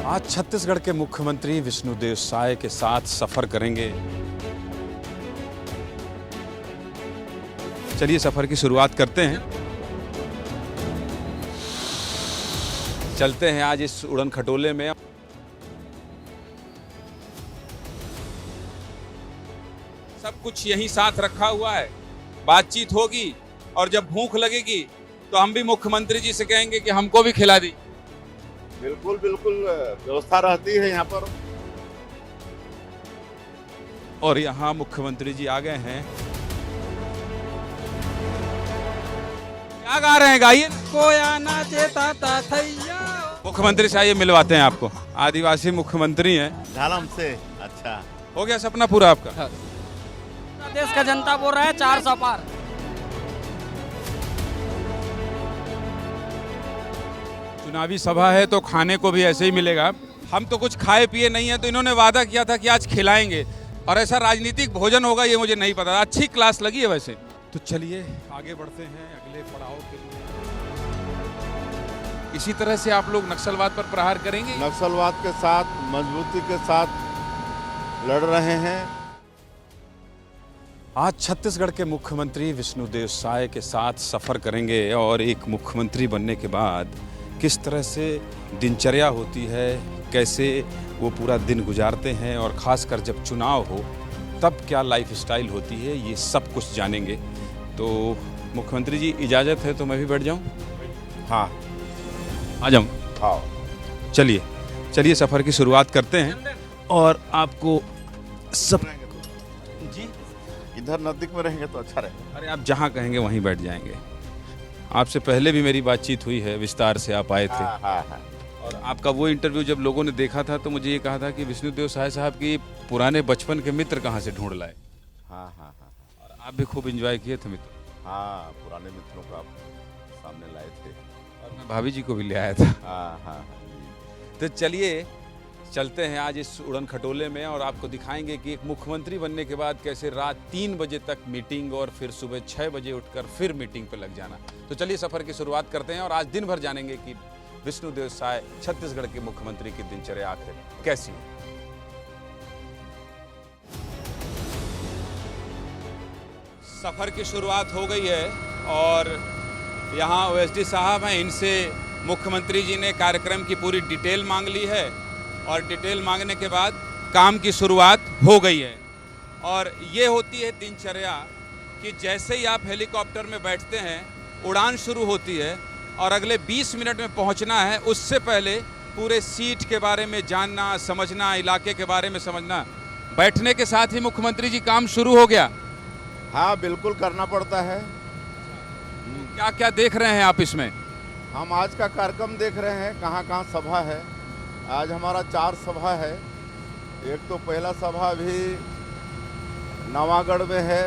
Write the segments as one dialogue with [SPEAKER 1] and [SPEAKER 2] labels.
[SPEAKER 1] आज छत्तीसगढ़ के मुख्यमंत्री विष्णुदेव साय के साथ सफर करेंगे। चलिए सफर की शुरुआत करते हैं। चलते हैं आज इस उड़न खटोले में। सब कुछ यहीं साथ रखा हुआ है, बातचीत होगी और जब भूख लगेगी तो हम भी मुख्यमंत्री जी से कहेंगे कि हमको भी खिला दी।
[SPEAKER 2] बिल्कुल बिल्कुल व्यवस्था रहती है यहाँ पर।
[SPEAKER 1] और यहाँ मुख्यमंत्री जी आ गए हैं। क्या गा रहे हैं, गाइए।
[SPEAKER 3] कोया नाचे ताता थैया।
[SPEAKER 1] मुख्यमंत्री से आइए मिलवाते हैं आपको। आदिवासी मुख्यमंत्री हैं।
[SPEAKER 2] झालम से अच्छा
[SPEAKER 1] हो गया सपना पूरा आपका?
[SPEAKER 3] देश का जनता बोल रहा है 400 पार।
[SPEAKER 1] चुनावी सभा है तो खाने को भी ऐसे ही मिलेगा। हम तो कुछ खाए पिए नहीं है, तो इन्होंने वादा किया था कि आज खिलाएंगे और ऐसा राजनीतिक भोजन होगा ये मुझे नहीं पता। अच्छी क्लास लगी है वैसे। तो चलिए आगे बढ़ते हैं अगले पड़ाव के लिए। इसी तरह से आप लोग नक्सलवाद पर प्रहार करेंगे?
[SPEAKER 2] नक्सलवाद के साथ मजबूती के साथ लड़ रहे हैं।
[SPEAKER 1] आज छत्तीसगढ़ के मुख्यमंत्री विष्णुदेव साय के साथ सफर करेंगे और एक मुख्यमंत्री बनने के बाद किस तरह से दिनचर्या होती है, कैसे वो पूरा दिन गुजारते हैं और ख़ासकर जब चुनाव हो तब क्या लाइफस्टाइल होती है, ये सब कुछ जानेंगे। तो मुख्यमंत्री जी इजाज़त है तो मैं भी बैठ जाऊं?
[SPEAKER 2] हाँ
[SPEAKER 1] आ जाऊं?
[SPEAKER 2] हाँ
[SPEAKER 1] चलिए चलिए सफ़र की शुरुआत करते हैं। और आपको सब जी
[SPEAKER 2] इधर नजदीक में रहेंगे तो अच्छा रहेगा।
[SPEAKER 1] अरे आप जहाँ कहेंगे वहीं बैठ जाएंगे। आपसे पहले भी मेरी बातचीत हुई है, विस्तार से आप आए थे।
[SPEAKER 2] हाँ।
[SPEAKER 1] और आपका वो इंटरव्यू जब लोगों ने देखा था तो मुझे ये कहा था कि विष्णुदेव साय साहब की पुराने बचपन के मित्र कहाँ से ढूंढ लाए।
[SPEAKER 2] हाँ।
[SPEAKER 1] और आप भी खूब एंजॉय किए थे मित्र।
[SPEAKER 2] हाँ पुराने मित्रों को आप सामने लाए थे।
[SPEAKER 1] और मैं भाभी जी को भी ले आया था।
[SPEAKER 2] हाँ।
[SPEAKER 1] तो चलिए चलते हैं आज इस उड़न खटोले में और आपको दिखाएंगे कि एक मुख्यमंत्री बनने के बाद कैसे रात 3 बजे तक मीटिंग और फिर सुबह 6 बजे उठकर फिर मीटिंग पे लग जाना। तो चलिए सफ़र की शुरुआत करते हैं और आज दिन भर जानेंगे कि विष्णुदेव साय छत्तीसगढ़ के मुख्यमंत्री की दिनचर्या आखिर कैसी है। सफ़र की शुरुआत हो गई है और यहाँ ओएसडी साहब हैं। इनसे मुख्यमंत्री जी ने कार्यक्रम की पूरी डिटेल मांग ली है और डिटेल मांगने के बाद काम की शुरुआत हो गई है। और ये होती है दिनचर्या कि जैसे ही आप हेलीकॉप्टर में बैठते हैं उड़ान शुरू होती है और अगले 20 मिनट में पहुंचना है। उससे पहले पूरे सीट के बारे में जानना, समझना, इलाके के बारे में समझना। बैठने के साथ ही मुख्यमंत्री जी काम शुरू हो गया?
[SPEAKER 2] हाँ बिल्कुल करना पड़ता है।
[SPEAKER 1] क्या क्या देख रहे हैं आप इसमें?
[SPEAKER 2] हम आज का कार्यक्रम देख रहे हैं, कहाँ कहाँ सभा है। आज हमारा 4 सभा है। एक तो पहला सभा भी नवागढ़ में है,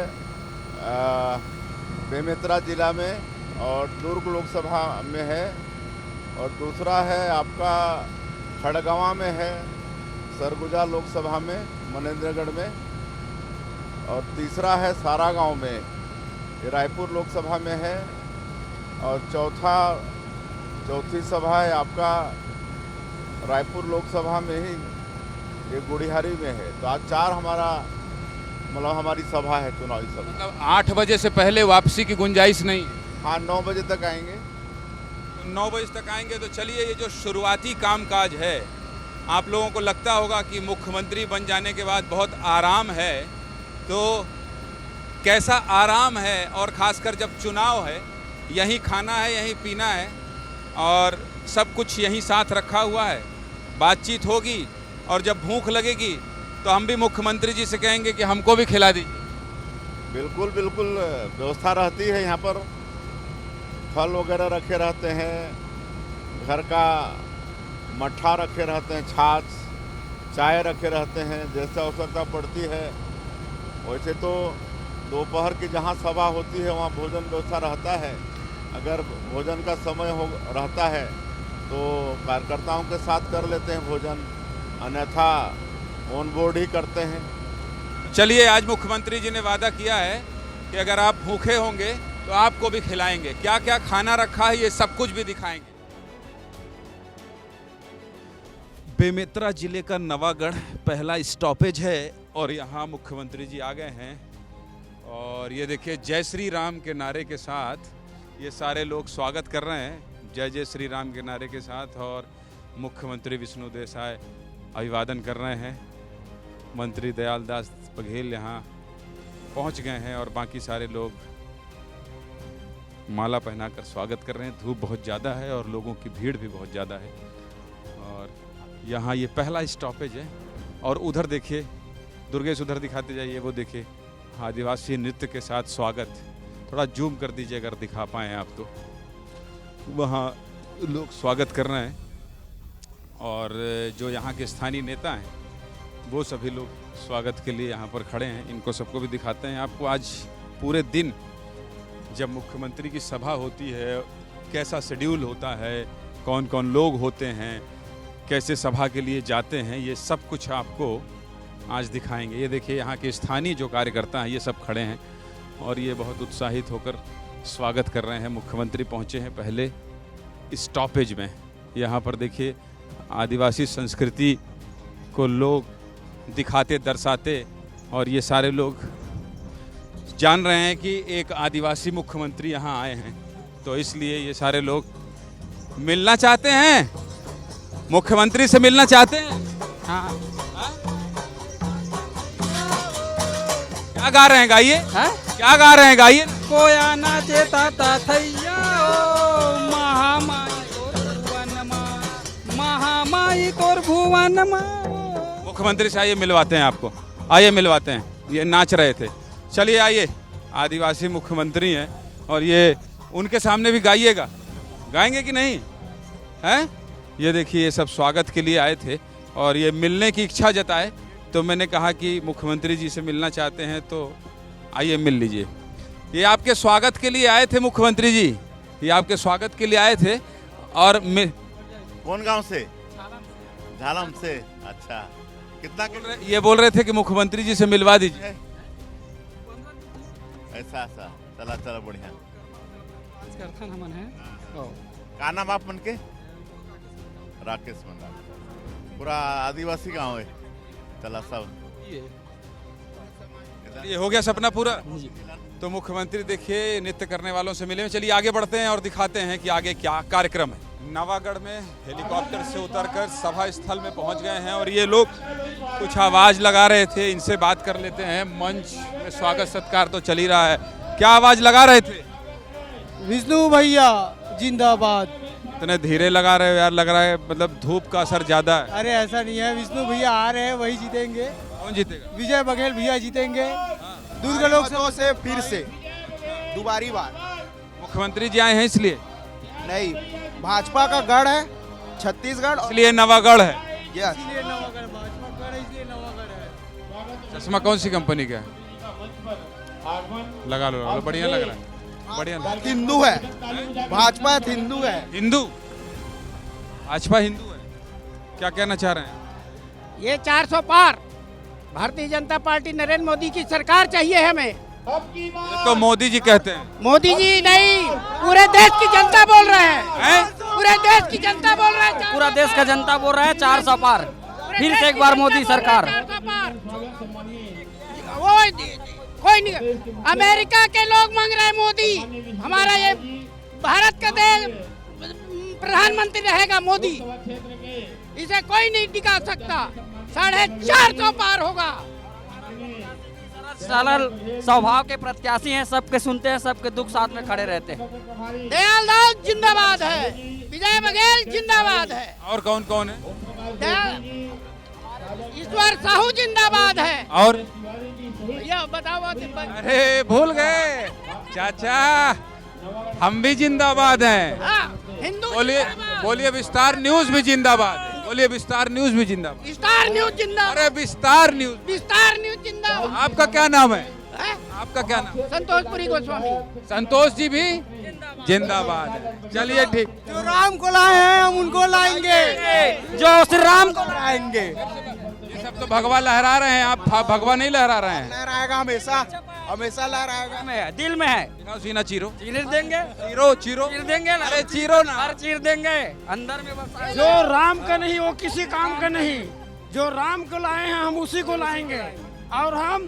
[SPEAKER 2] बेमेतरा जिला में, और दुर्ग लोकसभा में है। और दूसरा है आपका खड़गवां में है, सरगुजा लोकसभा में, मनेंद्रगढ़ में। और तीसरा है सारागांव में, ये रायपुर लोकसभा में है। और चौथी सभा है आपका रायपुर लोकसभा में ही, ये गुड़िहारी में है। तो आज 4 हमारी सभा है, चुनावी सभा।
[SPEAKER 1] मतलब 8 बजे से पहले वापसी की गुंजाइश नहीं?
[SPEAKER 2] हाँ 9 बजे तक आएंगे।
[SPEAKER 1] 9 बजे तक आएंगे। तो चलिए ये जो शुरुआती कामकाज है, आप लोगों को लगता होगा कि मुख्यमंत्री बन जाने के बाद बहुत आराम है। तो कैसा आराम है? और ख़ासकर जब चुनाव है, यहीं खाना है, यहीं पीना है और सब कुछ यहीं साथ रखा हुआ है, बातचीत होगी और जब भूख लगेगी तो हम भी मुख्यमंत्री जी से कहेंगे कि हमको भी खिला दीजिए।
[SPEAKER 2] बिल्कुल व्यवस्था रहती है यहाँ पर। फल वगैरह रखे रहते हैं, घर का मट्ठा रखे रहते हैं, छाछ, चाय रखे रहते हैं। जैसे आवश्यकता पड़ती है वैसे तो दोपहर की जहाँ सभा होती है वहाँ भोजन व्यवस्था रहता है। अगर भोजन का समय रहता है तो कार्यकर्ताओं के साथ कर लेते हैं भोजन, अन्यथा ऑन बोर्ड ही करते हैं।
[SPEAKER 1] चलिए आज मुख्यमंत्री जी ने वादा किया है कि अगर आप भूखे होंगे तो आपको भी खिलाएंगे। क्या क्या खाना रखा है ये सब कुछ भी दिखाएंगे। बेमेतरा जिले का नवागढ़ पहला स्टॉपेज है और यहाँ मुख्यमंत्री जी आ गए हैं। और ये देखिए जय श्री राम के नारे के साथ ये सारे लोग स्वागत कर रहे हैं, जय जय श्री राम के नारे के साथ। और मुख्यमंत्री विष्णु देसाई अभिवादन कर रहे हैं। मंत्री दयाल दास बघेल यहाँ पहुँच गए हैं और बाकी सारे लोग माला पहनाकर स्वागत कर रहे हैं। धूप बहुत ज़्यादा है और लोगों की भीड़ भी बहुत ज़्यादा है। और यहाँ ये पहला स्टॉपेज है। और उधर देखिए, दुर्गेश उधर दिखाते जाइए, वो देखिए आदिवासी नृत्य के साथ स्वागत। थोड़ा जूम कर दीजिए अगर दिखा पाएँ आप तो। वहाँ लोग स्वागत कर रहे हैं और जो यहाँ के स्थानीय नेता हैं वो सभी लोग स्वागत के लिए यहाँ पर खड़े हैं। इनको सबको भी दिखाते हैं आपको। आज पूरे दिन जब मुख्यमंत्री की सभा होती है कैसा शेड्यूल होता है, कौन कौन लोग होते हैं, कैसे सभा के लिए जाते हैं, ये सब कुछ आपको आज दिखाएंगे। ये देखिए यहाँ के स्थानीय जो कार्यकर्ता हैं ये सब खड़े हैं और ये बहुत उत्साहित होकर स्वागत कर रहे हैं। मुख्यमंत्री पहुँचे हैं पहले स्टॉपेज में। यहाँ पर देखिए आदिवासी संस्कृति को लोग दिखाते दर्शाते और ये सारे लोग जान रहे हैं कि एक आदिवासी मुख्यमंत्री यहाँ आए हैं, तो इसलिए ये सारे लोग मिलना चाहते हैं, मुख्यमंत्री से मिलना चाहते हैं।
[SPEAKER 3] हाँ।
[SPEAKER 1] क्या गा रहे हैं, गाइए।
[SPEAKER 3] हाँ?
[SPEAKER 1] क्या गा रहे हैं, गाइए।
[SPEAKER 3] कोया ना देता ता थैया ओ महामाई तोर भुवन मा, महामाई तोर भुवन मा।
[SPEAKER 1] मुख्यमंत्री से आइए मिलवाते हैं आपको, आइए मिलवाते हैं। ये नाच रहे थे, चलिए आइए। आदिवासी मुख्यमंत्री हैं और ये उनके सामने भी गाइएगा। गाएंगे कि नहीं हैं? ये देखिए ये सब स्वागत के लिए आए थे और ये मिलने की इच्छा जताए, तो मैंने कहा कि मुख्यमंत्री जी से मिलना चाहते हैं तो आइए मिल लीजिए। ये आपके स्वागत के लिए आए थे मुख्यमंत्री जी, ये आपके स्वागत के लिए आए थे। और
[SPEAKER 2] कौन गांव से? झालम से। अच्छा, कितना
[SPEAKER 1] ये बोल रहे थे कि मुख्यमंत्री जी से मिलवा दीजिए।
[SPEAKER 2] ऐसा ऐसा, चला चला बढ़िया।
[SPEAKER 3] है
[SPEAKER 2] का नाम आप मन के? राकेश मंडा। पूरा आदिवासी गांव है। चला सब
[SPEAKER 1] ये हो गया सपना पूरा। तो मुख्यमंत्री देखिए नृत्य करने वालों से मिले। चलिए आगे बढ़ते हैं और दिखाते हैं कि आगे क्या कार्यक्रम है। नवागढ़ में हेलीकॉप्टर से उतरकर सभा स्थल में पहुंच गए हैं और ये लोग कुछ आवाज लगा रहे थे, इनसे बात कर लेते हैं। मंच में स्वागत सत्कार तो चल ही रहा है, क्या आवाज लगा रहे थे?
[SPEAKER 4] विष्णु भैया जिंदाबाद।
[SPEAKER 1] इतने धीरे लगा रहे हो यार, लग रहा है मतलब धूप का असर ज्यादा है।
[SPEAKER 4] अरे ऐसा नहीं है, विष्णु भैया आ रहे हैं, वही जीतेंगे।
[SPEAKER 1] कौन जीतेगा?
[SPEAKER 4] विजय बघेल भैया जीतेंगे। दुर्ग लोकसभा से फिर से दोबारी बार।
[SPEAKER 1] मुख्यमंत्री जी आए हैं इसलिए?
[SPEAKER 4] नहीं, भाजपा का गढ़ है छत्तीसगढ़,
[SPEAKER 1] इसलिए नवागढ़ है।
[SPEAKER 4] इसलिए नवागढ़ भाजपा का गढ़ है, इसलिए नवागढ़ है।
[SPEAKER 1] चश्मा कौन सी कंपनी का है? लगा लो, बढ़िया लग रहा है, बढ़िया।
[SPEAKER 4] हिंदू है भाजपा, हिंदू है।
[SPEAKER 1] हिंदू? भाजपा हिंदू है? क्या कहना चाह रहे हैं?
[SPEAKER 5] ये 400 पार भारतीय जनता पार्टी नरेंद्र मोदी की सरकार चाहिए हमें।
[SPEAKER 1] ये तो मोदी जी कहते हैं।
[SPEAKER 5] मोदी जी नहीं, पूरे देश की जनता बोल रहे हैं। पूरे देश की जनता बोल रहा है।
[SPEAKER 3] पूरा देश का जनता बोल रहा है 400 पार। फिर से एक बार मोदी सरकार।
[SPEAKER 5] 400 पार। वो कोई नहीं, अमेरिका के लोग मांग रहे हैं मोदी। हमारा ये भारत का देश प्रधानमंत्री रहेगा मोदी, इसे कोई नहीं टिका सकता। 450 पार होगा।
[SPEAKER 3] सरल स्वभाव के प्रत्याशी हैं, सबके सुनते हैं, सबके दुख साथ में खड़े रहते हैं।
[SPEAKER 5] दयाल दास जिंदाबाद है, विजय बघेल जिंदाबाद है।
[SPEAKER 1] और कौन कौन है?
[SPEAKER 5] ईश्वर साहू जिंदाबाद है।
[SPEAKER 1] और
[SPEAKER 5] ये बताओ।
[SPEAKER 1] अरे भूल गए चाचा, हम भी जिंदाबाद हैं।
[SPEAKER 5] हिंदू
[SPEAKER 1] बोलिए बोलिए, विस्तार न्यूज भी जिंदाबाद है। बोलिए विस्तार न्यूज भी जिंदाबाद।
[SPEAKER 5] स्टार न्यूज जिंदाबाद।
[SPEAKER 1] अरे विस्तार न्यूज।
[SPEAKER 5] विस्तार न्यूज जिंदाबाद।
[SPEAKER 1] आपका क्या नाम है?
[SPEAKER 5] हैं?
[SPEAKER 1] आपका क्या नाम?
[SPEAKER 5] संतोषपुरी गोस्वामी।
[SPEAKER 1] संतोष जी भी जिंदाबाद है। चलिए ठीक।
[SPEAKER 4] जो राम को लाए हैं हम उनको लाएंगे,
[SPEAKER 3] जो श्री राम को
[SPEAKER 4] लाएंगे।
[SPEAKER 1] ये सब तो भगवा लहरा रहे हैं, आप भगवा नहीं लहरा रहे हैं।
[SPEAKER 4] लहराएगा हमेशा हमेशा ला रहा है।
[SPEAKER 3] में है, दिल में है।
[SPEAKER 1] दिखाओ सीना चीरो,
[SPEAKER 3] चीर देंगे,
[SPEAKER 1] चीरो चीरो,
[SPEAKER 3] चीर देंगे ना।
[SPEAKER 1] अरे चीरो ना।
[SPEAKER 3] हर चीर देंगे, अंदर में बसा है।
[SPEAKER 6] जो राम का नहीं वो किसी काम का नहीं। जो राम को लाए हैं हम उसी को लाएंगे और हम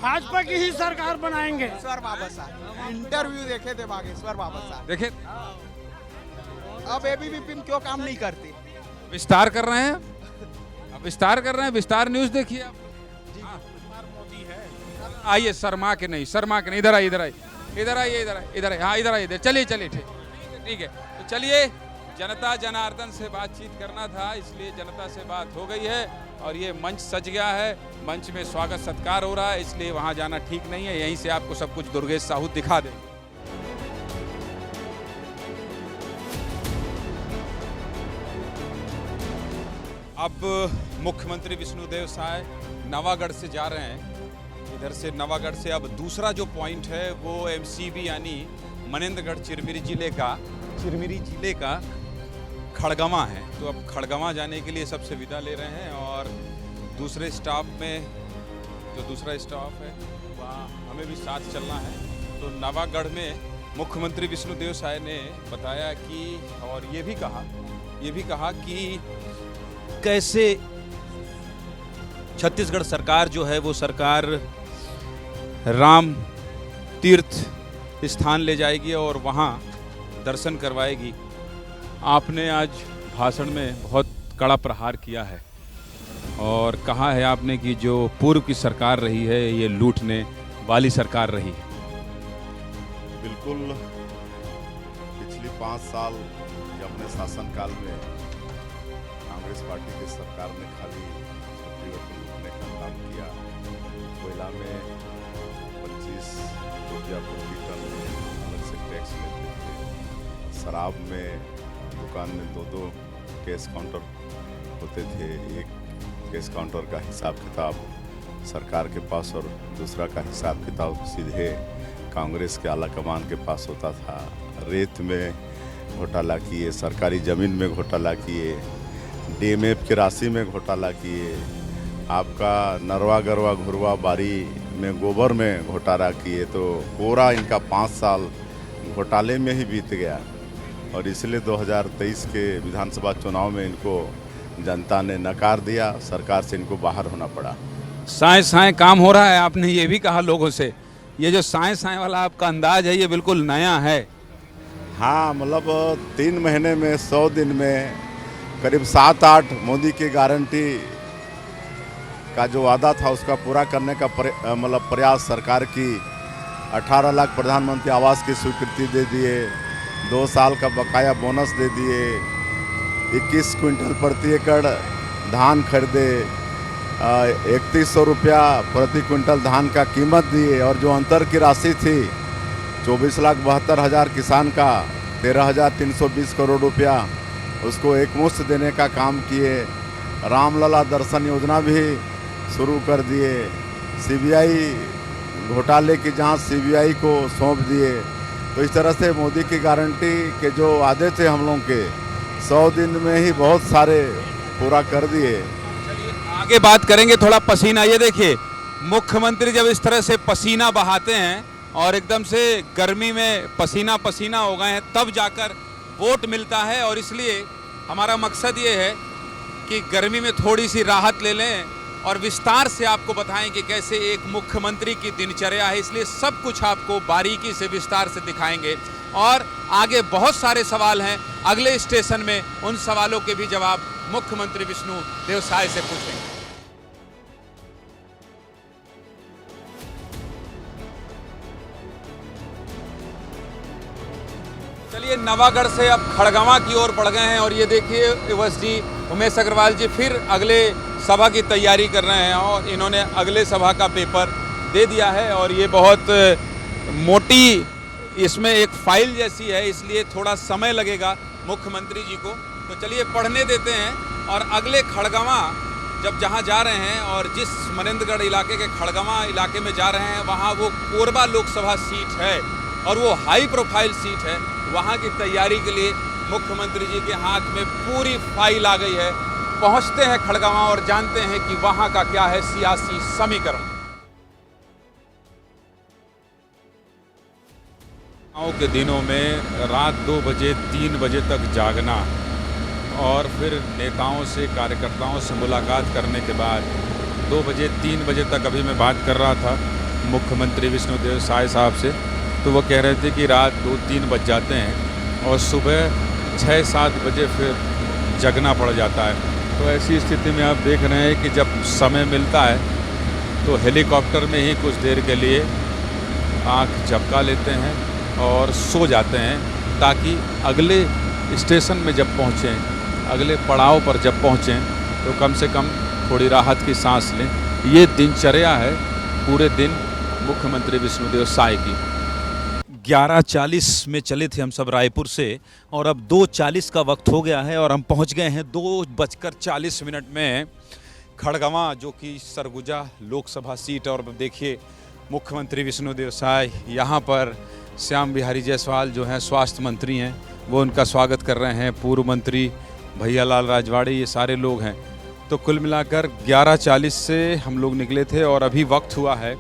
[SPEAKER 6] भाजपा की ही सरकार बनाएंगे।
[SPEAKER 4] बागेश्वर बाबा साहब इंटरव्यू देखे थे बागेश्वर बाबा साहब।
[SPEAKER 1] देखे
[SPEAKER 4] अब एबीवीपी में क्यों काम नहीं करते?
[SPEAKER 1] विस्तार कर रहे हैं, अब विस्तार कर रहे हैं। विस्तार न्यूज देखिए आप। आइए, शर्मा के नहीं, शर्मा के नहीं, इधर आइए, इधर आइए, इधर आइए, इधर आइए, इधर आइए, हाँ इधर आइए, इधर चलिए चलिए, ठीक है। तो चलिए, जनता जनार्दन से बातचीत करना था, इसलिए जनता से बात हो गई है और ये मंच सज गया है। मंच में स्वागत सत्कार हो रहा है, इसलिए वहाँ जाना ठीक नहीं है। यहीं से आपको सब कुछ दुर्गेश साहू दिखा दें। अब मुख्यमंत्री विष्णुदेव साय नवागढ़ से जा रहे हैं। इधर से नवागढ़ से अब दूसरा जो पॉइंट है वो एमसीबी यानी मनेंद्रगढ़ चिरमिरी जिले का खड़गवां है। तो अब खड़गवां जाने के लिए सबसे विदा ले रहे हैं और दूसरे स्टॉप में जो दूसरा स्टॉप है वहाँ हमें भी साथ चलना है। तो नवागढ़ में मुख्यमंत्री विष्णुदेव साय ने बताया कि और ये भी कहा कि कैसे छत्तीसगढ़ सरकार जो है वो सरकार राम तीर्थ स्थान ले जाएगी और वहाँ दर्शन करवाएगी। आपने आज भाषण में बहुत कड़ा प्रहार किया है और कहा है आपने कि जो पूर्व की सरकार रही है ये लूटने वाली सरकार रही है।
[SPEAKER 2] बिल्कुल, पिछली 5 साल ये अपने शासनकाल में कांग्रेस पार्टी की सरकार ने खाली छत्तीसगढ़ को लूटने का काम किया। कोयला में 25 रुपया प्रति टन अलग से टैक्स लेते थे। शराब में दुकान में 2-2 कैश काउंटर होते थे। एक कैश काउंटर का हिसाब किताब सरकार के पास और दूसरा का हिसाब किताब सीधे कांग्रेस के आला कमान के पास होता था। रेत में घोटाला किए, सरकारी ज़मीन में घोटाला किए, डीएमएफ की राशि में घोटाला किए, आपका नरवा गरवा घुरवा बारी में गोबर में घोटाला किए। तो पूरा इनका 5 साल घोटाले में ही बीत गया और इसलिए 2023 के विधानसभा चुनाव में इनको जनता ने नकार दिया। सरकार से इनको बाहर होना पड़ा।
[SPEAKER 1] साए साए काम हो रहा है, आपने ये भी कहा लोगों से। ये जो साए साए वाला आपका अंदाज है ये बिल्कुल नया है।
[SPEAKER 2] हाँ, मतलब 3 महीने में 100 दिन में करीब 7-8 मोदी की गारंटी का जो वादा था उसका पूरा करने का मतलब प्रयास सरकार की। 18 लाख प्रधानमंत्री आवास की स्वीकृति दे दिए, 2 साल का बकाया बोनस दे दिए, 21 क्विंटल प्रति एकड़ धान खरीदे, 3100 रुपया प्रति क्विंटल धान का कीमत दिए और जो अंतर की राशि थी 24,72,000 किसान का 13,320 करोड़ रुपया उसको एकमुश्त देने का काम किए। रामलला दर्शन योजना भी शुरू कर दिए। सीबीआई घोटाले की जांच सीबीआई को सौंप दिए। तो इस तरह से मोदी की गारंटी के जो वादे थे हम लोगों के 100 दिन में ही बहुत सारे पूरा कर दिए।
[SPEAKER 1] आगे बात करेंगे थोड़ा पसीना। ये देखिए, मुख्यमंत्री जब इस तरह से पसीना बहाते हैं और एकदम से गर्मी में पसीना पसीना हो गए हैं तब जाकर वोट मिलता है। और इसलिए हमारा मकसद ये है कि गर्मी में थोड़ी सी राहत ले लें और विस्तार से आपको बताएं कि कैसे एक मुख्यमंत्री की दिनचर्या है। इसलिए सब कुछ आपको बारीकी से विस्तार से दिखाएंगे और आगे बहुत सारे सवाल हैं। अगले स्टेशन में उन सवालों के भी जवाब मुख्यमंत्री विष्णुदेव साय से पूछेंगे। चलिए, नवागढ़ से अब खड़गवां की ओर बढ़ गए हैं और ये देखिए एसडी उमेश अग्रवाल जी फिर अगले सभा की तैयारी कर रहे हैं और इन्होंने अगले सभा का पेपर दे दिया है और ये बहुत मोटी इसमें एक फाइल जैसी है, इसलिए थोड़ा समय लगेगा मुख्यमंत्री जी को। तो चलिए पढ़ने देते हैं और अगले खड़गवां जब जहां जा रहे हैं और जिस मनेंद्रगढ़ इलाके के खड़गवां इलाके में जा रहे हैं वहां वो कोरबा लोकसभा सीट है और वो हाई प्रोफाइल सीट है। वहां की तैयारी के लिए मुख्यमंत्री जी के हाथ में पूरी फाइल आ गई है। पहुंचते हैं खड़गवां और जानते हैं कि वहां का क्या है सियासी समीकरण। चुनाव के दिनों में रात 2 बजे 3 बजे तक जागना और फिर नेताओं से कार्यकर्ताओं से मुलाकात करने के बाद 2 बजे 3 बजे तक, अभी मैं बात कर रहा था मुख्यमंत्री विष्णुदेव साय साहब से, तो वो कह रहे थे कि रात 2-3 बज जाते हैं और सुबह 6-7 बजे फिर जगना पड़ जाता है। तो ऐसी स्थिति में आप देख रहे हैं कि जब समय मिलता है तो हेलीकॉप्टर में ही कुछ देर के लिए आँख झपका लेते हैं और सो जाते हैं, ताकि अगले स्टेशन में जब पहुँचें, अगले पड़ाव पर जब पहुँचें तो कम से कम थोड़ी राहत की सांस लें। ये दिनचर्या है पूरे दिन मुख्यमंत्री विष्णुदेव साय की। 11:40 में चले थे हम सब रायपुर से और अब 2:40 का वक्त हो गया है और हम पहुंच गए हैं 2:40 में खड़गवां, जो कि सरगुजा लोकसभा सीट। और देखिए मुख्यमंत्री विष्णुदेव साय यहाँ पर, श्याम बिहारी जायसवाल जो हैं स्वास्थ्य मंत्री हैं, वो उनका स्वागत कर रहे हैं, पूर्व मंत्री भैयालाल राजवाड़े, ये सारे लोग हैं। तो कुल मिलाकर 11:40 से हम लोग निकले थे और अभी वक्त हुआ है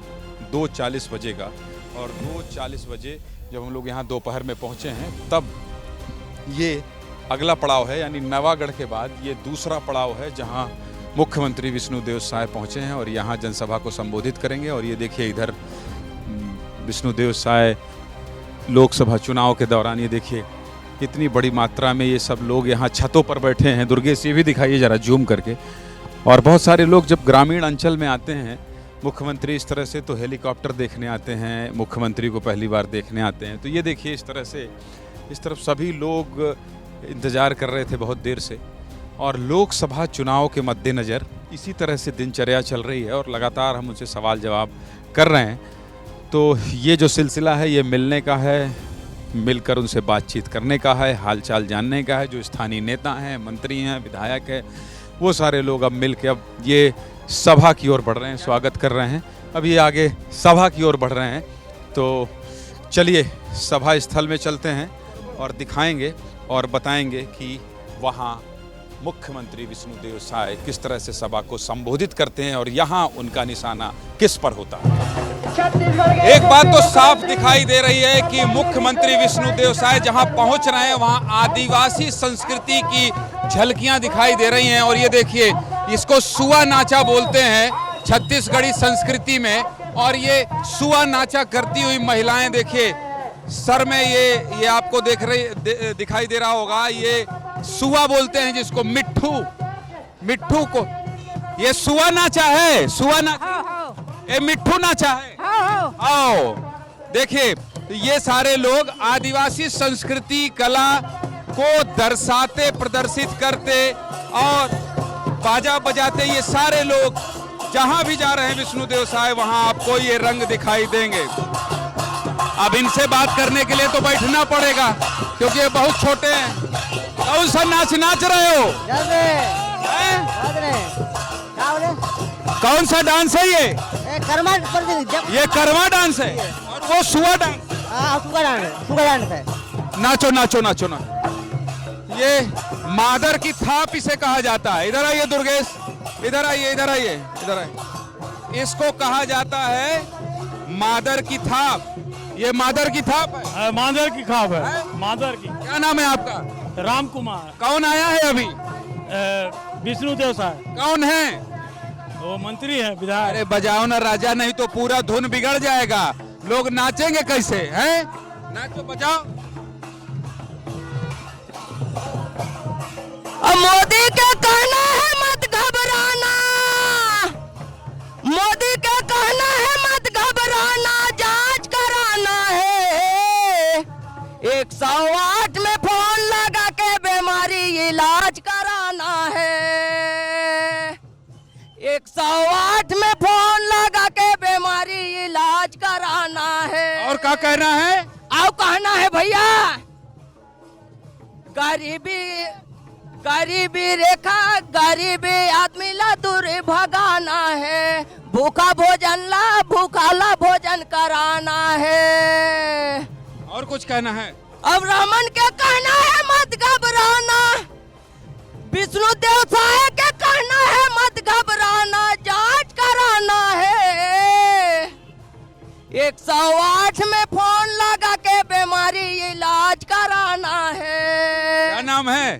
[SPEAKER 1] 2:40 बजे का। और 2:40 बजे जब हम लोग यहाँ दोपहर में पहुँचे हैं, तब ये अगला पड़ाव है, यानी नवागढ़ के बाद ये दूसरा पड़ाव है जहाँ मुख्यमंत्री विष्णुदेव साय पहुँचे हैं और यहाँ जनसभा को संबोधित करेंगे। और ये देखिए इधर विष्णुदेव साय लोकसभा चुनाव के दौरान, ये देखिए कितनी बड़ी मात्रा में ये सब लोग यहाँ छतों पर बैठे हैं। दुर्गेश ये भी दिखाइए ज़रा जूम करके। और बहुत सारे लोग जब ग्रामीण अंचल में आते हैं मुख्यमंत्री इस तरह से, तो हेलीकॉप्टर देखने आते हैं, मुख्यमंत्री को पहली बार देखने आते हैं। तो ये देखिए इस तरह से, इस तरफ सभी लोग इंतज़ार कर रहे थे बहुत देर से। और लोकसभा चुनाव के मद्देनज़र इसी तरह से दिनचर्या चल रही है और लगातार हम उनसे सवाल जवाब कर रहे हैं। तो ये जो सिलसिला है ये मिलने का है, मिलकर उनसे बातचीत करने का है, हालचाल जानने का है। जो स्थानीय नेता हैं, मंत्री हैं, विधायक हैं, वो सारे लोग अब मिल के अब ये सभा की ओर बढ़ रहे हैं, स्वागत कर रहे हैं। अब ये आगे सभा की ओर बढ़ रहे हैं। तो चलिए सभा स्थल में चलते हैं और दिखाएंगे और बताएंगे कि वहाँ मुख्यमंत्री विष्णुदेव साय किस तरह से सभा को संबोधित करते हैं और यहाँ उनका निशाना किस पर होता है। एक बात तो साफ दिखाई दे रही है कि मुख्यमंत्री विष्णुदेव साय जहां पहुंच रहे हैं वहां आदिवासी संस्कृति की झलकियां दिखाई दे रही हैं। और ये देखिए, इसको सुआ नाचा बोलते हैं छत्तीसगढ़ी संस्कृति में। और ये सुआ नाचा करती हुई महिलाएं देखिए, सर में ये आपको दिखाई दे रहा होगा, ये सुआ बोलते हैं जिसको, मिट्ठू को ये सुआ नाचा है, सुआ नाचा, ये मिट्ठू नाचा है। आओ देखिए, ये सारे लोग आदिवासी संस्कृति कला को दर्शाते, प्रदर्शित करते और बाजा बजाते ये सारे लोग जहां भी जा रहे हैं विष्णुदेव साय, वहां आपको ये रंग दिखाई देंगे। अब इनसे बात करने के लिए तो बैठना पड़ेगा क्योंकि ये बहुत छोटे हैं। कौन सा नाच रहे हो? कौन सा डांस है ये? ये करवा डांस है और वो सुआ डांस। सुआ डांस है। नाचो नाचो नाचो ना। ये मादर की थाप इसे कहा जाता है। इधर आइए दुर्गेश, इधर आइए, इधर आइए, इधर आइए। इसको कहा जाता है मादर की थाप। ये मादर की थाप है।
[SPEAKER 6] मादर की खाप है। मादर की।
[SPEAKER 1] क्या नाम है आपका?
[SPEAKER 6] राम कुमार।
[SPEAKER 1] कौन आया है अभी?
[SPEAKER 6] विष्णुदेव साय।
[SPEAKER 1] कौन है?
[SPEAKER 6] वो मंत्री है, विधायक।
[SPEAKER 1] अरे बजाओ ना राजा, नहीं तो पूरा धुन बिगड़ जाएगा। लोग नाचेंगे कैसे? हैं? नाचो, बजाओ।
[SPEAKER 7] मोदी का कहना है मत घबराना, मोदी का कहना है मत घबराना, जांच कराना है। 108 में फोन लगा के बीमारी इलाज कराना है। 108 में फोन लगा के बीमारी इलाज कराना है।
[SPEAKER 1] और क्या कहना है?
[SPEAKER 7] आओ कहना है भैया, गरीबी रेखा, गरीबी आदमी ला दूर भगाना है। भूखा ला भोजन कराना है।
[SPEAKER 1] और कुछ कहना है?
[SPEAKER 7] अब रमन के कहना है मत घबराना, विष्णुदेव साय के कहना है मत घबराना, जांच कराना है। 108 में फोन लगा के बीमारी बीमारी इलाज कराना है।
[SPEAKER 1] क्या नाम है?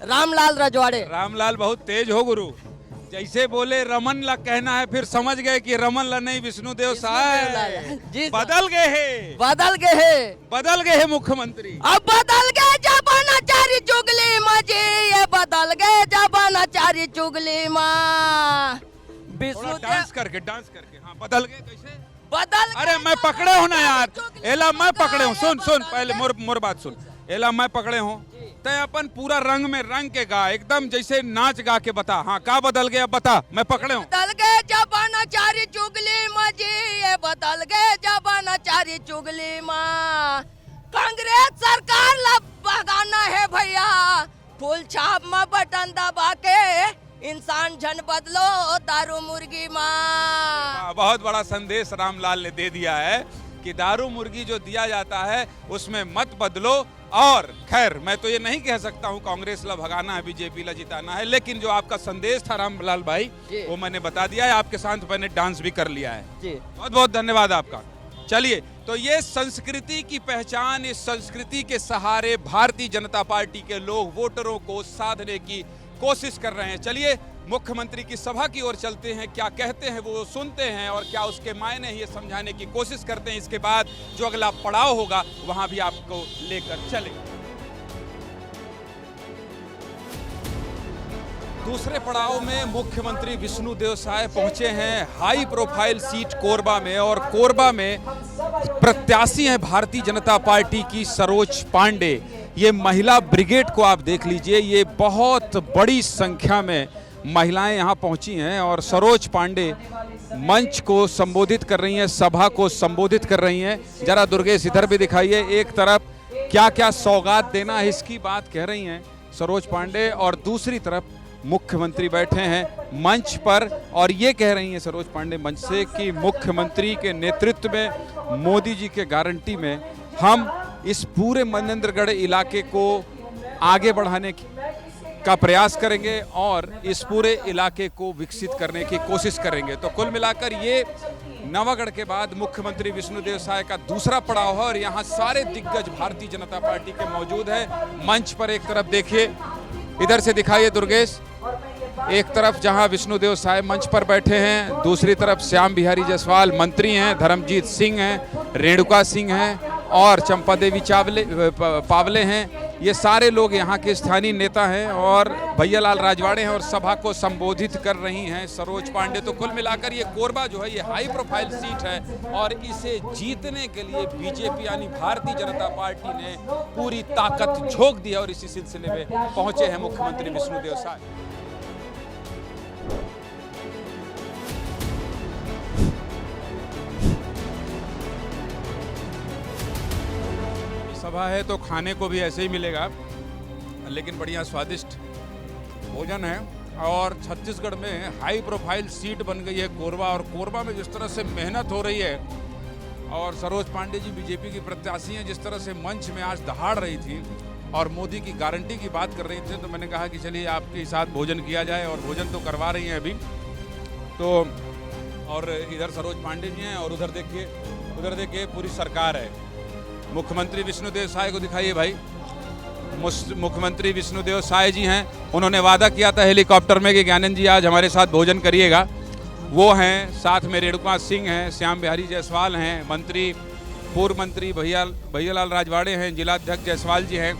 [SPEAKER 7] रामलाल रजवाड़े।
[SPEAKER 1] रामलाल, बहुत तेज हो गुरु। जैसे बोले रमन ला कहना है, फिर समझ गए कि रमन ला नहीं, विष्णुदेव साहब
[SPEAKER 7] जी
[SPEAKER 1] बदल गए हैं,
[SPEAKER 7] बदल गए हैं
[SPEAKER 1] मुख्यमंत्री।
[SPEAKER 7] अब बदल गए जबानाचारी चुगली माँ जी, ये बदल गए जबानाचारी चुगली माँ।
[SPEAKER 1] थोड़ा डांस करके हाँ, बदल गए कैसे?
[SPEAKER 7] बदल
[SPEAKER 1] अरे मैं पकड़े हूँ ना यार, एला मैं पकड़े हूँ। सुन पहले मोर बात सुन। एला मैं पकड़े हूँ तय अपन पूरा रंग में रंग के गा, एकदम जैसे नाच गा के बता। हाँ, का बदल गया बता, मैं पकड़े हूँ।
[SPEAKER 7] बदल गए जबानाचारी चुगली माँ जी, ये बदल गए जबानाचारी चुगली माँ। कांग्रेस सरकार ला भगाना है भैया, फुल छाप में बटन दबा के इंसान जन बदलो दारू मुर्गी माँ।
[SPEAKER 1] बहुत बड़ा संदेश रामलाल ने दे दिया है कि दारू मुर्गी जो दिया जाता है उसमें मत बदलो। और खैर, मैं तो ये नहीं कह सकता हूँ कांग्रेस ला भगाना है, बीजेपी ला जिताना है, लेकिन जो आपका संदेश था रामलाल भाई, वो मैंने बता दिया है। आपके साथ मैंने डांस भी कर लिया है। बहुत बहुत धन्यवाद आपका। चलिए, तो ये संस्कृति की पहचान, इस संस्कृति के सहारे भारतीय जनता पार्टी के लोग वोटरों को साधने की कोशिश कर रहे हैं। चलिए, मुख्यमंत्री की सभा की ओर चलते हैं, क्या कहते हैं वो सुनते हैं और क्या उसके मायने ये समझाने की कोशिश करते हैं। इसके बाद जो अगला पड़ाव होगा वहां भी आपको लेकर चले। दूसरे पड़ाव में मुख्यमंत्री विष्णुदेव साय पहुंचे हैं हाई प्रोफाइल सीट कोरबा में, और कोरबा में प्रत्याशी हैं भारतीय जनता पार्टी की सरोज पांडे। ये महिला ब्रिगेड को आप देख लीजिए, ये बहुत बड़ी संख्या में महिलाएं यहाँ पहुंची हैं और सरोज पांडे मंच को संबोधित कर रही हैं, सभा को संबोधित कर रही हैं। जरा दुर्गेश इधर भी दिखाइए, एक तरफ क्या क्या सौगात देना है इसकी बात कह रही हैं सरोज पांडे, और दूसरी तरफ मुख्यमंत्री बैठे हैं मंच पर और ये कह रही हैं सरोज पांडे मंच से कि मुख्यमंत्री के नेतृत्व में, मोदी जी के गारंटी में हम इस पूरे मनेंद्रगढ़ इलाके को आगे बढ़ाने का प्रयास करेंगे और इस पूरे इलाके को विकसित करने की कोशिश करेंगे। तो कुल मिलाकर ये नवागढ़ के बाद मुख्यमंत्री विष्णुदेव साय का दूसरा पड़ाव है और यहाँ सारे दिग्गज भारतीय जनता पार्टी के मौजूद हैं। मंच पर एक तरफ देखिए, इधर से दिखाइए दुर्गेश, एक तरफ जहां विष्णुदेव साय मंच पर बैठे हैं, दूसरी तरफ श्याम बिहारी जायसवाल मंत्री हैं, धर्मजीत सिंह हैं, रेणुका सिंह हैं और चंपा देवी पावले हैं। ये सारे लोग यहाँ के स्थानीय नेता हैं और भैयालाल राजवाड़े हैं और सभा को संबोधित कर रही हैं सरोज पांडे। तो कुल मिलाकर ये कोरबा जो है ये हाई प्रोफाइल सीट है और इसे जीतने के लिए बीजेपी यानी भारतीय जनता पार्टी ने पूरी ताकत झोंक दी है और इसी सिलसिले में पहुंचे हैं मुख्यमंत्री विष्णुदेव साय। सभा है तो खाने को भी ऐसे ही मिलेगा, लेकिन बढ़िया स्वादिष्ट भोजन है। और छत्तीसगढ़ में हाई प्रोफाइल सीट बन गई है कोरबा, और कोरबा में जिस तरह से मेहनत हो रही है और सरोज पांडे जी बीजेपी की प्रत्याशी हैं, जिस तरह से मंच में आज दहाड़ रही थी और मोदी की गारंटी की बात कर रही थी, तो मैंने कहा कि चलिए आपके साथ भोजन किया जाए और भोजन तो करवा रही हैं अभी तो। और इधर सरोज पांडे जी हैं और उधर देखिए पूरी सरकार है। मुख्यमंत्री विष्णुदेव साय को दिखाइए भाई, मुख्यमंत्री विष्णुदेव साय जी हैं, उन्होंने वादा किया था हेलीकॉप्टर में कि ज्ञानंद जी आज हमारे साथ भोजन करिएगा। वो हैं, साथ में रेणुका सिंह हैं, श्याम बिहारी जायसवाल हैं, मंत्री पूर्व मंत्री भैयालाल राजवाड़े हैं, जिलाध्यक्ष जायसवाल जी हैं,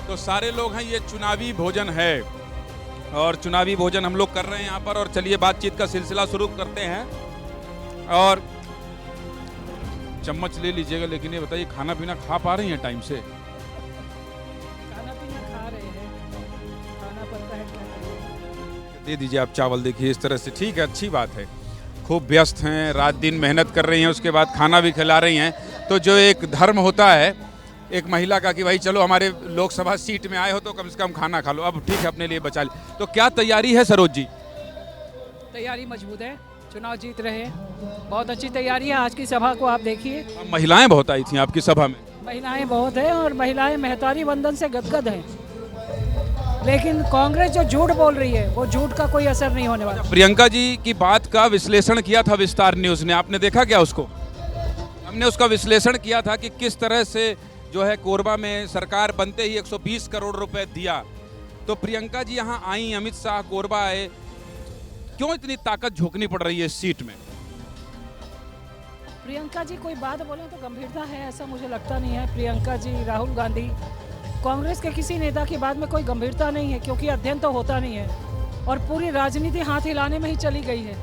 [SPEAKER 1] तो सारे लोग हैं। ये चुनावी भोजन है और चुनावी भोजन हम लोग कर रहे हैं यहाँ पर। और चलिए बातचीत का सिलसिला शुरू करते हैं। और चम्मच ले लीजिएगा, लेकिन ये बताइए खाना पीना खा पा रही हैं टाइम से?
[SPEAKER 5] खाना पीना खा रहे हैं, खाना पड़ता है, क्या
[SPEAKER 1] दे दीजिए आप चावल, देखिए इस तरह से, ठीक है, अच्छी बात है। खूब व्यस्त हैं, रात दिन मेहनत कर रही हैं, उसके बाद खाना भी खिला रही हैं। तो जो एक धर्म होता है एक महिला का कि भाई चलो हमारे लोकसभा सीट में आए हो तो कम से कम खाना खा लो, अब ठीक है अपने लिए बचा ली। तो क्या तैयारी है सरोज जी?
[SPEAKER 5] तैयारी मजबूत है, चुनाव जीत रहे हैं, बहुत अच्छी तैयारी है। आज की सभा को आप देखिए,
[SPEAKER 1] महिलाएं बहुत आई थी आपकी सभा में।
[SPEAKER 5] महिलाएं बहुत हैं और महिलाएं मेहतारी बंधन से गदगद हैं, लेकिन कांग्रेस जो झूठ बोल रही है वो झूठ का कोई असर नहीं होने वाला।
[SPEAKER 1] प्रियंका जी की बात का विश्लेषण किया था विस्तार न्यूज ने, आपने देखा क्या उसको? हमने उसका विश्लेषण किया था कि किस तरह से जो है कोरबा में सरकार बनते ही 120 करोड़ रुपए दिया। तो प्रियंका जी यहाँ आई, अमित शाह कोरबा आए, क्यों इतनी ताकत झोंकनी पड़ रही है इस सीट में?
[SPEAKER 8] प्रियंका जी कोई बात बोले तो गंभीरता है ऐसा मुझे लगता नहीं है। प्रियंका जी, राहुल गांधी, कांग्रेस के किसी नेता की बात में कोई गंभीरता नहीं है, क्योंकि अध्ययन तो होता नहीं है और पूरी राजनीति हाथ हिलाने में ही चली गई है।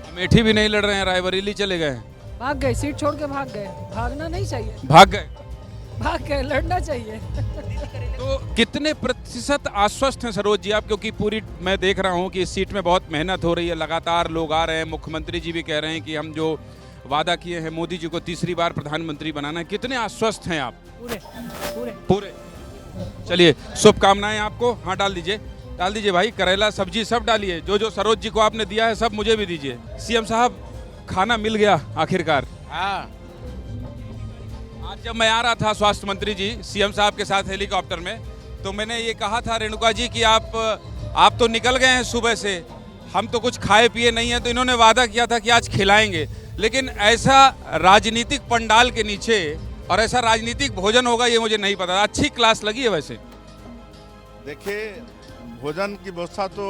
[SPEAKER 1] अमेठी भी नहीं लड़ रहे हैं, रायबरेली चले गए,
[SPEAKER 8] भाग गए, सीट छोड़ के भाग गए। भागना नहीं चाहिए,
[SPEAKER 1] भाग गए,
[SPEAKER 8] लड़ना चाहिए।
[SPEAKER 1] तो कितने प्रतिशत आश्वस्त हैं सरोज जी आप? क्योंकि पूरी मैं देख रहा हूं कि इस सीट में बहुत मेहनत हो रही है, लगातार लोग आ रहे हैं, मुख्यमंत्री जी भी कह रहे हैं कि हम जो वादा किए हैं मोदी जी को तीसरी बार प्रधानमंत्री बनाना है। कितने आश्वस्त हैं आप?
[SPEAKER 8] पूरे पूरे
[SPEAKER 1] पूरे। चलिए, शुभकामनाएं आपको। हाँ, डाल दीजिए भाई, करेला सब्जी सब डालिए। जो सरोज जी को आपने दिया है सब मुझे भी दीजिए। सीएम साहब, खाना मिल गया आखिरकार?
[SPEAKER 2] हाँ,
[SPEAKER 1] आज जब मैं आ रहा था स्वास्थ्य मंत्री जी सीएम साहब के साथ हेलीकॉप्टर में, तो मैंने ये कहा था रेणुका जी कि आप तो निकल गए हैं सुबह से, हम तो कुछ खाए पिए नहीं है। तो इन्होंने वादा किया था कि आज खिलाएंगे, लेकिन ऐसा राजनीतिक पंडाल के नीचे और ऐसा राजनीतिक भोजन होगा ये मुझे नहीं पता। अच्छी क्लास लगी है वैसे।
[SPEAKER 2] देखिए, भोजन की व्यवस्था तो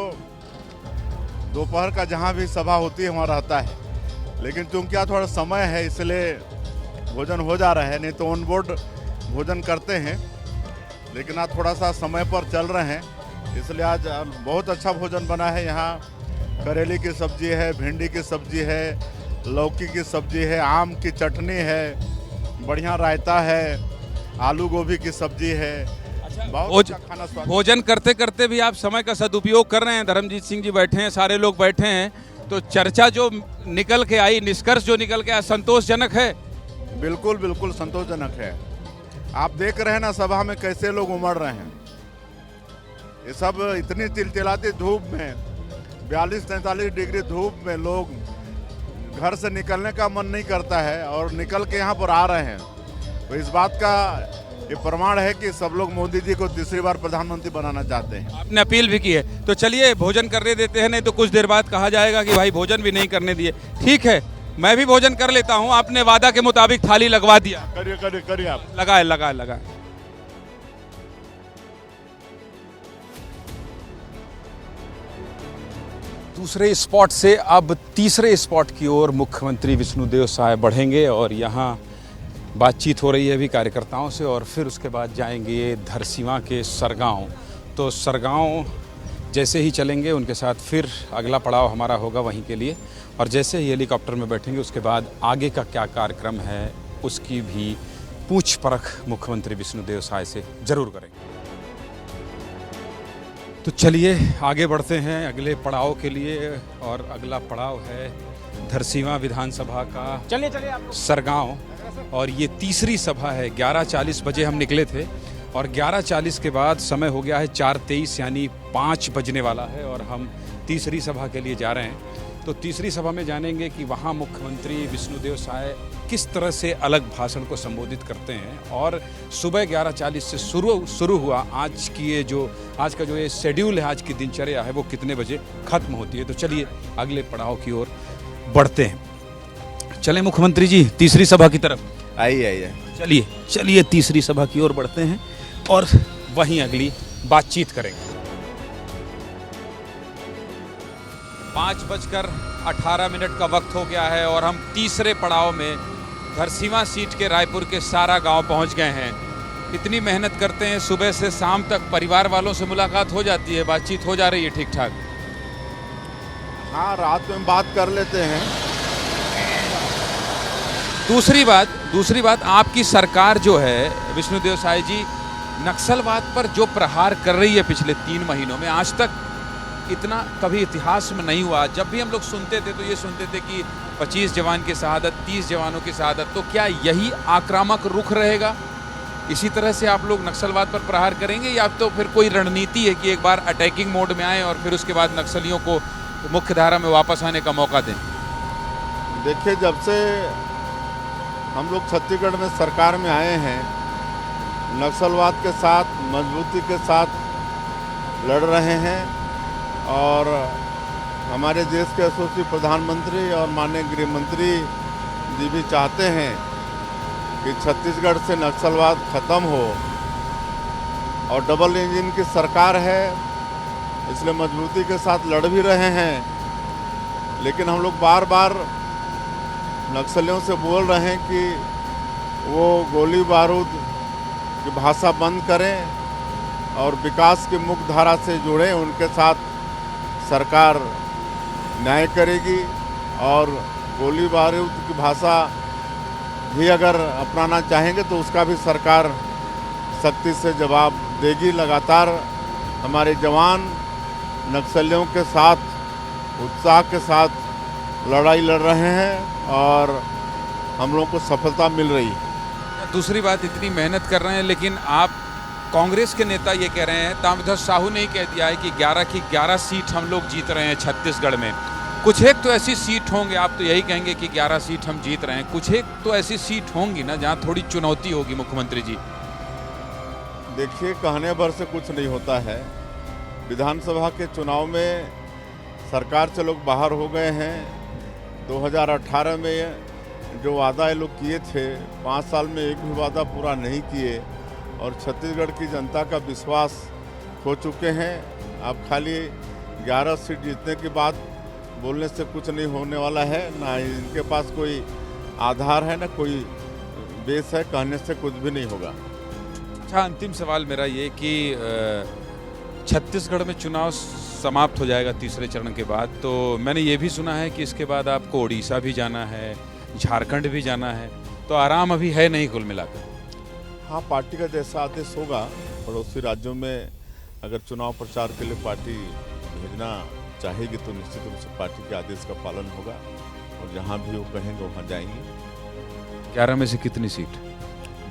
[SPEAKER 2] दोपहर का जहाँ भी सभा होती है वहाँ रहता है, लेकिन चूंकि आज थोड़ा समय है इसलिए भोजन हो जा रहा है, नहीं तो ऑन बोर्ड भोजन करते हैं, लेकिन आज थोड़ा सा समय पर चल रहे हैं, इसलिए आज बहुत अच्छा भोजन बना है। यहाँ करेले की सब्जी है, भिंडी की सब्जी है, लौकी की सब्जी है, आम की चटनी है, बढ़िया रायता है, आलू गोभी की सब्जी है। बहुत अच्छा खाना, स्वादिष्ट।
[SPEAKER 1] भोजन करते करते भी आप समय का सदुपयोग कर रहे हैं। धर्मजीत सिंह जी बैठे हैं, सारे लोग बैठे हैं, तो चर्चा जो निकल के आई, निष्कर्ष जो निकल के आया, संतोषजनक है?
[SPEAKER 2] बिल्कुल बिल्कुल संतोषजनक है। आप देख रहे हैं ना सभा में कैसे लोग उमड़ रहे हैं। ये सब इतनी चिलचिलाती धूप में, 42-43 डिग्री धूप में लोग घर से निकलने का मन नहीं करता है और निकल के यहाँ पर आ रहे हैं। तो इस बात का ये प्रमाण है कि सब लोग मोदी जी को तीसरी बार प्रधानमंत्री बनाना चाहते हैं।
[SPEAKER 1] आपने अपील भी की है, तो चलिए भोजन करने देते हैं, नहीं तो कुछ देर बाद कहा जाएगा कि भाई भोजन भी नहीं करने दिए। ठीक है, मैं भी भोजन कर लेता हूं। आपने वादा के मुताबिक थाली लगवा दिया।
[SPEAKER 2] करिए आप।
[SPEAKER 1] लगाए। दूसरे स्पॉट से अब तीसरे स्पॉट की ओर मुख्यमंत्री विष्णुदेव साय बढ़ेंगे और यहाँ बातचीत हो रही है अभी कार्यकर्ताओं से, और फिर उसके बाद जाएंगे धरसीवां के सरगांव। तो सरगांव जैसे ही चलेंगे उनके साथ फिर अगला पड़ाव हमारा होगा वहीं के लिए, और जैसे ही हेलीकॉप्टर में बैठेंगे उसके बाद आगे का क्या कार्यक्रम है उसकी भी पूछ परख मुख्यमंत्री विष्णुदेव साय से जरूर करेंगे। तो चलिए आगे बढ़ते हैं अगले पड़ाव के लिए, और अगला पड़ाव है धरसीवां विधानसभा का
[SPEAKER 6] चलिए
[SPEAKER 1] सरगांव, और ये तीसरी सभा है। 11:40 बजे हम निकले थे और 11:40 के बाद समय हो गया है 4:23, यानी 5 बजने वाला है, और हम तीसरी सभा के लिए जा रहे हैं। तो तीसरी सभा में जानेंगे कि वहाँ मुख्यमंत्री विष्णुदेव साय किस तरह से अलग भाषण को संबोधित करते हैं, और सुबह 11:40 से शुरू हुआ आज का जो ये शेड्यूल है, आज की दिनचर्या है, वो कितने बजे खत्म होती है। तो चलिए अगले पड़ाव की ओर बढ़ते हैं। चलें मुख्यमंत्री जी तीसरी सभा की तरफ।
[SPEAKER 2] आइए।
[SPEAKER 1] चलिए तीसरी सभा की ओर बढ़ते हैं और वहीं अगली बातचीत करेंगे। 5:18 का वक्त हो गया है और हम तीसरे पड़ाव में धरसीवां सीट के रायपुर के सारा गांव पहुंच गए हैं। इतनी मेहनत करते हैं, सुबह से शाम तक परिवार वालों से मुलाकात हो जाती है, बातचीत हो जा रही है ठीक ठाक?
[SPEAKER 2] हाँ, रात में बात कर लेते हैं।
[SPEAKER 1] दूसरी बात आपकी सरकार जो है विष्णुदेव साय जी, नक्सलवाद पर जो प्रहार कर रही है पिछले 3 महीनों में, आज तक इतना कभी इतिहास में नहीं हुआ। जब भी हम लोग सुनते थे तो ये सुनते थे कि 25 जवान की शहादत, 30 जवानों की शहादत। तो क्या यही आक्रामक रुख रहेगा? इसी तरह से आप लोग नक्सलवाद पर प्रहार करेंगे, या तो फिर कोई रणनीति है कि एक बार अटैकिंग मोड में आए और फिर उसके बाद नक्सलियों को मुख्य धारा में वापस आने का मौका दें?
[SPEAKER 2] देखिए, जब से हम लोग छत्तीसगढ़ में सरकार में आए हैं, नक्सलवाद के साथ मजबूती के साथ लड़ रहे हैं, और हमारे देश के यशस्वी प्रधानमंत्री और माननीय गृह मंत्री जी भी चाहते हैं कि छत्तीसगढ़ से नक्सलवाद खत्म हो, और डबल इंजन की सरकार है, इसलिए मजबूती के साथ लड़ भी रहे हैं। लेकिन हम लोग बार बार नक्सलियों से बोल रहे हैं कि वो गोली बारूद की भाषा बंद करें और विकास की मुख्य धारा से जुड़ें। उनके साथ सरकार न्याय करेगी, और गोली बारूद की भाषा भी अगर अपनाना चाहेंगे तो उसका भी सरकार सख्ती से जवाब देगी। लगातार हमारे जवान नक्सलियों के साथ उत्साह के साथ लड़ाई लड़ रहे हैं और हम लोगों को सफलता मिल रही है।
[SPEAKER 1] दूसरी बात, इतनी मेहनत कर रहे हैं, लेकिन आप कांग्रेस के नेता ये कह रहे हैं, ताम्रध्वज साहू ने ही कह दिया है कि 11 की 11 सीट हम लोग जीत रहे हैं छत्तीसगढ़ में। कुछ एक तो ऐसी सीट होंगे, आप तो यही कहेंगे कि 11 सीट हम जीत रहे हैं, कुछ एक तो ऐसी सीट होंगी ना जहां थोड़ी चुनौती होगी मुख्यमंत्री जी।
[SPEAKER 2] देखिए, कहने भर से कुछ नहीं होता है। विधानसभा के चुनाव में सरकार से लोग बाहर हो गए हैं। 2018 में जो वादा ये लोग किए थे, 5 साल में एक भी वादा पूरा नहीं किए, और छत्तीसगढ़ की जनता का विश्वास खो चुके हैं। अब खाली 11 सीट जीतने की बात बोलने से कुछ नहीं होने वाला है, ना इनके पास कोई आधार है, ना कोई बेस है, कहने से कुछ भी नहीं होगा।
[SPEAKER 1] अच्छा, अंतिम सवाल मेरा ये कि छत्तीसगढ़ में चुनाव समाप्त हो जाएगा तीसरे चरण के बाद, तो मैंने ये भी सुना है कि इसके बाद आपको उड़ीसा भी जाना है, झारखंड भी जाना है, तो आराम अभी है नहीं कुल मिलाकर।
[SPEAKER 2] हाँ, पार्टी का जैसा आदेश होगा, पड़ोसी राज्यों में अगर चुनाव प्रचार के लिए पार्टी भेजना चाहेगी तो निश्चित रूप से पार्टी के आदेश का पालन होगा, और जहाँ भी वो कहेंगे वहाँ जाएंगे।
[SPEAKER 1] 11 में से कितनी सीट?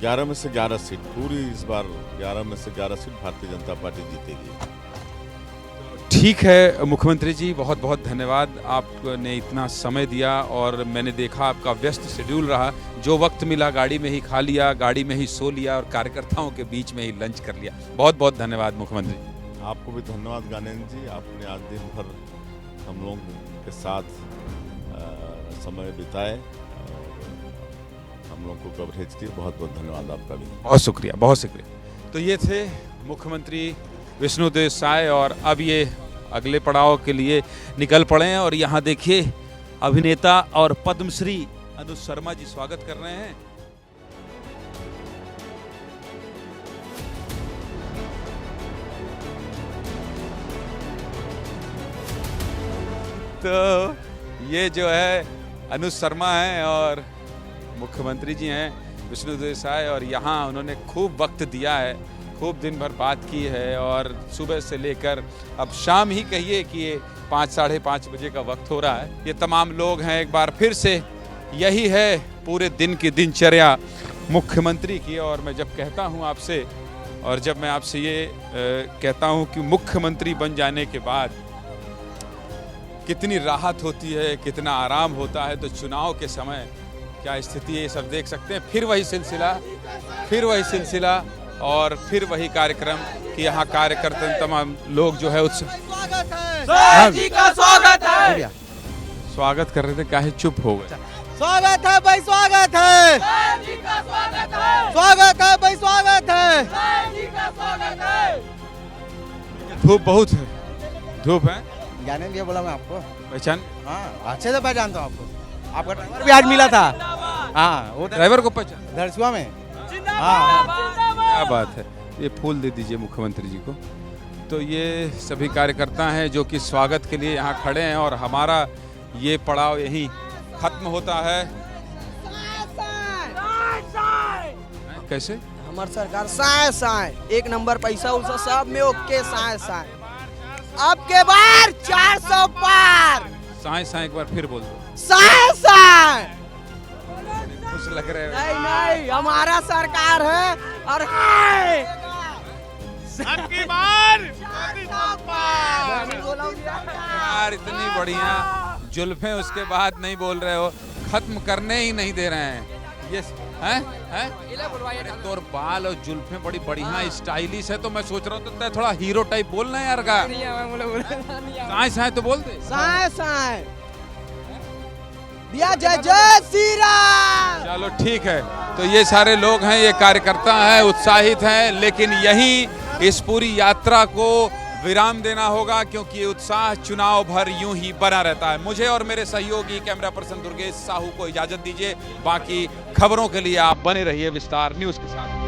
[SPEAKER 2] 11 में से 11 सीट पूरी, इस बार 11 में से 11 सीट भारतीय जनता पार्टी जीतेगी।
[SPEAKER 1] ठीक है मुख्यमंत्री जी, बहुत बहुत धन्यवाद, आपने इतना समय दिया, और मैंने देखा आपका व्यस्त शेड्यूल रहा, जो वक्त मिला गाड़ी में ही खा लिया, गाड़ी में ही सो लिया, और कार्यकर्ताओं के बीच में ही लंच कर लिया। बहुत बहुत धन्यवाद मुख्यमंत्री।
[SPEAKER 2] आपको भी धन्यवाद ज्ञानेंद्र जी, आपने आज दिन भर हम लोग के साथ समय बिताए और हम लोग को कवरेज किए। बहुत बहुत धन्यवाद आपका भी।
[SPEAKER 1] बहुत शुक्रिया, बहुत शुक्रिया। तो ये थे मुख्यमंत्री विष्णुदेव साय, और अब ये अगले पड़ाव के लिए निकल पड़े हैं। और यहाँ देखिए, अभिनेता और पद्मश्री अनुज शर्मा जी स्वागत कर रहे हैं। तो ये जो है अनुज शर्मा हैं और मुख्यमंत्री जी हैं विष्णुदेव साय, और यहाँ उन्होंने खूब वक्त दिया है, खूब दिन भर बात की है, और सुबह से लेकर अब शाम ही कहिए कि ये 5 साढ़े 5 बजे का वक्त हो रहा है। ये तमाम लोग हैं, एक बार फिर से यही है पूरे दिन की दिनचर्या मुख्यमंत्री की। और मैं जब कहता हूँ आपसे, और जब मैं आपसे ये कहता हूँ कि मुख्यमंत्री बन जाने के बाद कितनी राहत होती है, कितना आराम होता है, तो चुनाव के समय क्या स्थिति है ये सब देख सकते हैं। फिर वही सिलसिला और फिर वही कार्यक्रम कि यहाँ कार्यकर्ता तमाम लोग जो है स्वागत कर रहे थे, काहे चुप हो गए?
[SPEAKER 4] स्वागत है भाई, स्वागत है, स्वागत है भाई, स्वागत है।
[SPEAKER 1] धूप बहुत है, धूप है।
[SPEAKER 4] जाने दिया बोला मैं आपको,
[SPEAKER 1] पहचान?
[SPEAKER 4] हाँ, अच्छे से पहचानता हूँ आपको। आपका ड्राइवर भी आज मिला था। हाँ, वो
[SPEAKER 1] ड्राइवर को पहचान?
[SPEAKER 4] धरसुआ में। हाँ,
[SPEAKER 1] क्या बात है। ये फूल दे दीजिए मुख्यमंत्री जी को। तो ये सभी कार्यकर्ता हैं जो कि स्वागत के लिए यहाँ खड़े हैं, और हमारा ये पड़ाव यहीं खत्म होता है। कैसे?
[SPEAKER 7] हमार सरकार साए 1 नंबर, पैसा उसा सब में ओके, साए अब के बार 400 पार।
[SPEAKER 1] साए एक बार फिर बोल दो।
[SPEAKER 7] साए
[SPEAKER 1] खुश लग रहे हैं।
[SPEAKER 7] नहीं, हमारा सरकार है, और
[SPEAKER 6] आपकी बार
[SPEAKER 1] यार इतनी बढ़िया जुल्फें, उसके बाद नहीं बोल रहे हो, खत्म करने ही नहीं दे रहे हैं। ये हैं तोर बाल और जुल्फें बड़ी बढ़िया स्टाइलिश है, तो मैं सोच रहा हूँ तो थोड़ा हीरो टाइप बोलना है यार का। साए तो बोल दे।
[SPEAKER 7] साए
[SPEAKER 4] भैया जय जय श्री राम।
[SPEAKER 1] चलो ठीक है, तो ये सारे लोग हैं, ये कार्यकर्ता हैं, उत्साहित हैं, लेकिन यहीं इस पूरी यात्रा को विराम देना होगा, क्योंकि ये उत्साह चुनाव भर यूं ही बना रहता है। मुझे और मेरे सहयोगी कैमरा पर्सन दुर्गेश साहू को इजाजत दीजिए, बाकी खबरों के लिए आप बने रहिए विस्तार न्यूज़ के साथ।